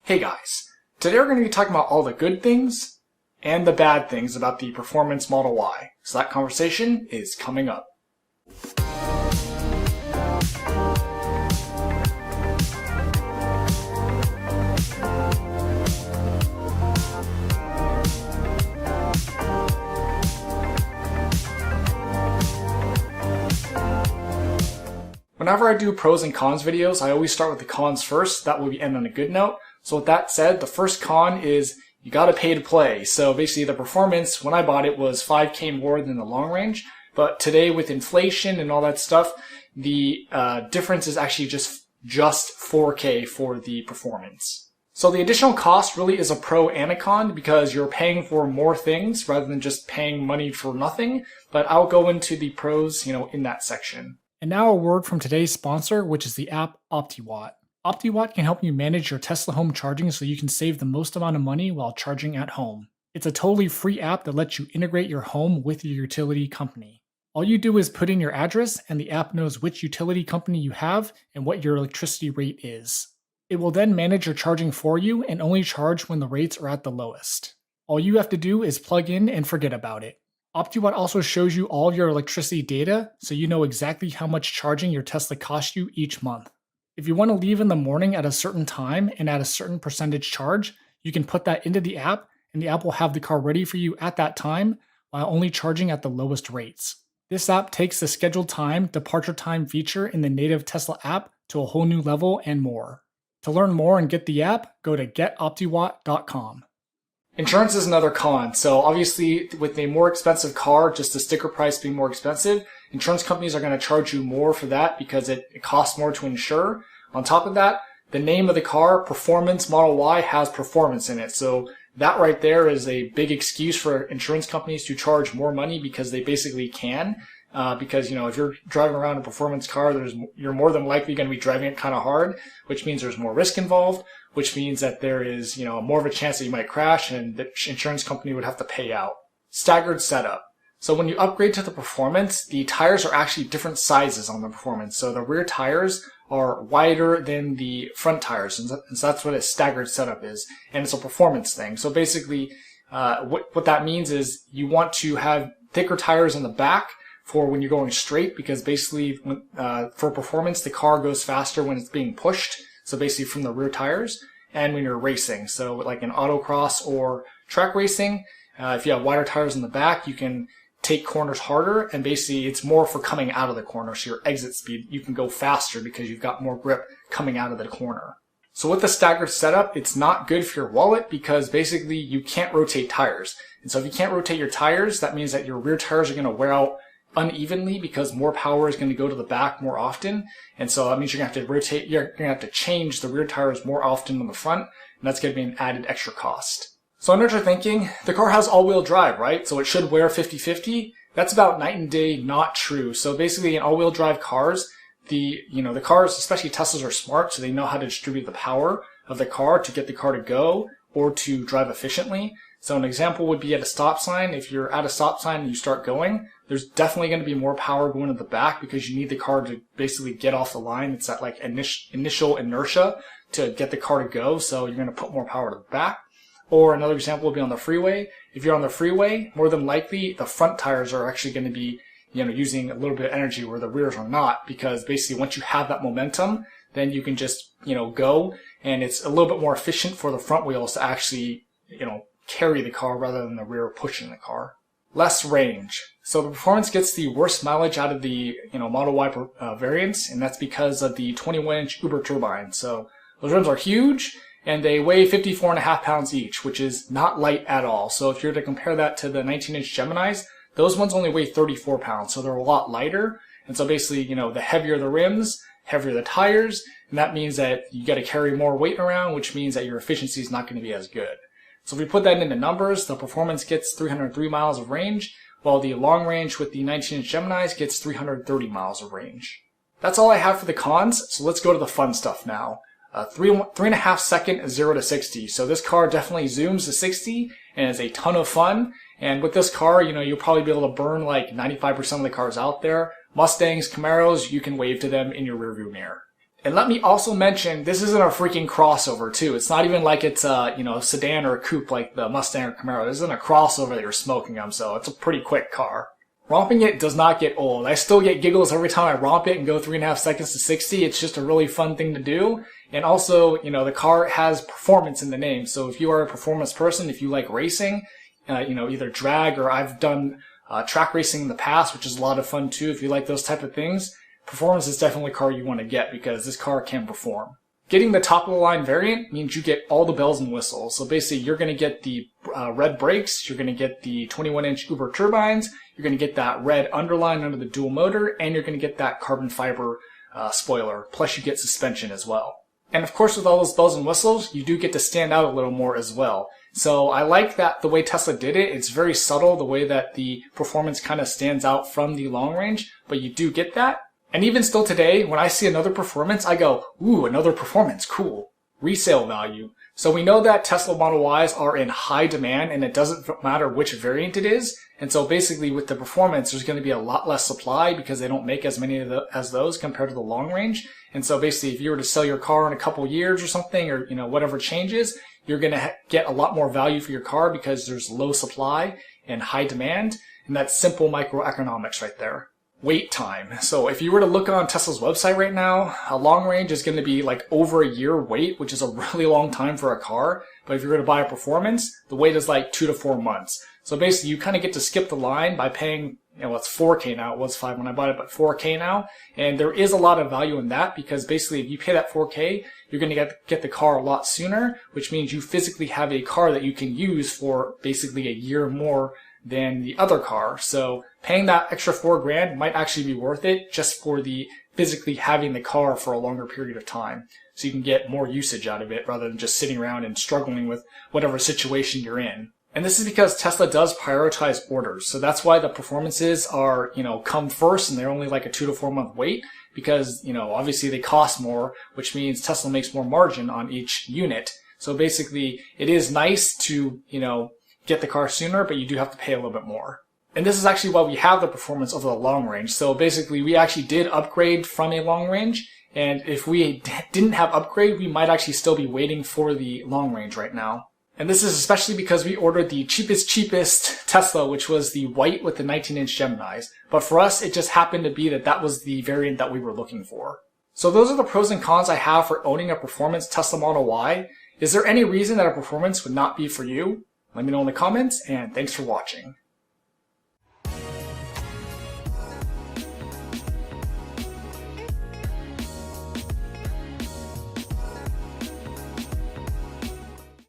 Hey guys, today we're going to be talking about all the good things and the bad things about the Performance Model Y. So that conversation is coming up. Whenever I do pros and cons videos, I always start with the cons first. That way we end on a good note. So with that said, the first con is you gotta pay to play. So basically the performance, when I bought it, was 5K more than the long range. But today with inflation and all that stuff, the difference is actually just 4K for the performance. So the additional cost really is a pro and a con because you're paying for more things rather than just paying money for nothing. But I'll go into the pros, in that section. And now a word from today's sponsor, which is the app OptiWatt. OptiWatt can help you manage your Tesla home charging so you can save the most amount of money while charging at home. It's a totally free app that lets you integrate your home with your utility company. All you do is put in your address and the app knows which utility company you have and what your electricity rate is. It will then manage your charging for you and only charge when the rates are at the lowest. All you have to do is plug in and forget about it. OptiWatt also shows you all your electricity data so you know exactly how much charging your Tesla costs you each month. If you want to leave in the morning at a certain time and at a certain percentage charge, you can put that into the app and the app will have the car ready for you at that time while only charging at the lowest rates. This app takes the scheduled time, departure time feature in the native Tesla app to a whole new level and more. To learn more and get the app, go to getoptiwatt.com. Insurance is another con. So obviously with a more expensive car, just the sticker price being more expensive, insurance companies are going to charge you more for that because it costs more to insure. On top of that, the name of the car, Performance Model Y, has performance in it. So that right there is a big excuse for insurance companies to charge more money because they basically can. Because, if you're driving around a performance car, you're more than likely going to be driving it kind of hard, which means there's more risk involved, which means that there is, more of a chance that you might crash and the insurance company would have to pay out. Staggered setup. So when you upgrade to the performance, the tires are actually different sizes on the performance. So the rear tires are wider than the front tires, and so that's what a staggered setup is, and it's a performance thing. So basically, what that means is you want to have thicker tires in the back for when you're going straight, because basically for performance, the car goes faster when it's being pushed. So basically from the rear tires, and when you're racing. So like in autocross or track racing, if you have wider tires in the back, you can take corners harder, and basically it's more for coming out of the corner. So your exit speed, you can go faster because you've got more grip coming out of the corner. So with the staggered setup, it's not good for your wallet because basically you can't rotate tires. And so if you can't rotate your tires, that means that your rear tires are going to wear out unevenly because more power is going to go to the back more often. And so that means you're going to have to rotate, you're going to have to change the rear tires more often than the front, and that's going to be an added extra cost. So I know what you're thinking, the car has all-wheel drive, right? So it should wear 50-50. That's about night and day not true. So basically in all-wheel drive cars, the cars, especially Teslas, are smart, so they know how to distribute the power of the car to get the car to go or to drive efficiently. So an example would be at a stop sign. If you're at a stop sign and you start going, there's definitely going to be more power going to the back because you need the car to basically get off the line. It's that like initial inertia to get the car to go. So you're going to put more power to the back. Or another example would be on the freeway. If you're on the freeway, more than likely the front tires are actually going to be, using a little bit of energy where the rears are not, because basically once you have that momentum, then you can just, go, and it's a little bit more efficient for the front wheels to actually, carry the car rather than the rear pushing the car. Less range. So the performance gets the worst mileage out of the Model Y variants, and that's because of the 21-inch Uber turbine. So those rims are huge, and they weigh 54.5 pounds each, which is not light at all. So if you're to compare that to the 19-inch Geminis, those ones only weigh 34 pounds, so they're a lot lighter. And so basically, the heavier the rims, heavier the tires, and that means that you got to carry more weight around, which means that your efficiency is not going to be as good. So if we put that into numbers, the performance gets 303 miles of range, while the long range with the 19-inch Geminis gets 330 miles of range. That's all I have for the cons, so let's go to the fun stuff now. 3.5 second 0 to 60. So this car definitely zooms to 60 and is a ton of fun. And with this car, you'll probably be able to burn like 95% of the cars out there. Mustangs, Camaros, you can wave to them in your rearview mirror. And let me also mention, this isn't a freaking crossover too. It's not even like it's a, a sedan or a coupe like the Mustang or Camaro. This isn't a crossover that you're smoking them, so it's a pretty quick car. Romping it does not get old. I still get giggles every time I romp it and go 3.5 seconds to 60. It's just a really fun thing to do. And also, the car has performance in the name. So if you are a performance person, if you like racing, either drag or I've done track racing in the past, which is a lot of fun too. If you like those type of things, performance is definitely a car you want to get because this car can perform. Getting the top of the line variant means you get all the bells and whistles. So basically you're going to get the red brakes, you're going to get the 21-inch Uber turbines, you're going to get that red underline under the dual motor, and you're going to get that carbon fiber spoiler, plus you get suspension as well. And of course with all those bells and whistles, you do get to stand out a little more as well. So I like that the way Tesla did it, it's very subtle the way that the performance kind of stands out from the long range, but you do get that. And even still today, when I see another performance, I go, ooh, another performance, cool. Resale value. So we know that Tesla Model Ys are in high demand and it doesn't matter which variant it is. And so basically with the performance, there's going to be a lot less supply because they don't make as many as those compared to the long range. And so basically if you were to sell your car in a couple years or something, or whatever changes, you're going to get a lot more value for your car because there's low supply and high demand. And that's simple microeconomics right there. Wait time. So if you were to look on Tesla's website right now, a long range is going to be like over a year wait, which is a really long time for a car. But if you were to buy a performance, the wait is like 2 to 4 months. So basically you kind of get to skip the line by paying, it's 4K now. It was 5 when I bought it, but 4K now. And there is a lot of value in that because basically if you pay that 4K, you're going to get the car a lot sooner, which means you physically have a car that you can use for basically a year more than the other car. So paying that extra $4,000 might actually be worth it just for the physically having the car for a longer period of time. So you can get more usage out of it rather than just sitting around and struggling with whatever situation you're in. And this is because Tesla does prioritize orders. So that's why the performances are, come first and they're only like a 2 to 4 month wait because, obviously they cost more, which means Tesla makes more margin on each unit. So basically it is nice to, get the car sooner, but you do have to pay a little bit more. And this is actually why we have the performance over the long range. So basically we actually did upgrade from a long range. And if we didn't have upgrade, we might actually still be waiting for the long range right now. And this is especially because we ordered the cheapest Tesla, which was the white with the 19-inch Geminis. But for us, it just happened to be that was the variant that we were looking for. So those are the pros and cons I have for owning a performance Tesla Model Y. Is there any reason that a performance would not be for you? Let me know in the comments, and thanks for watching.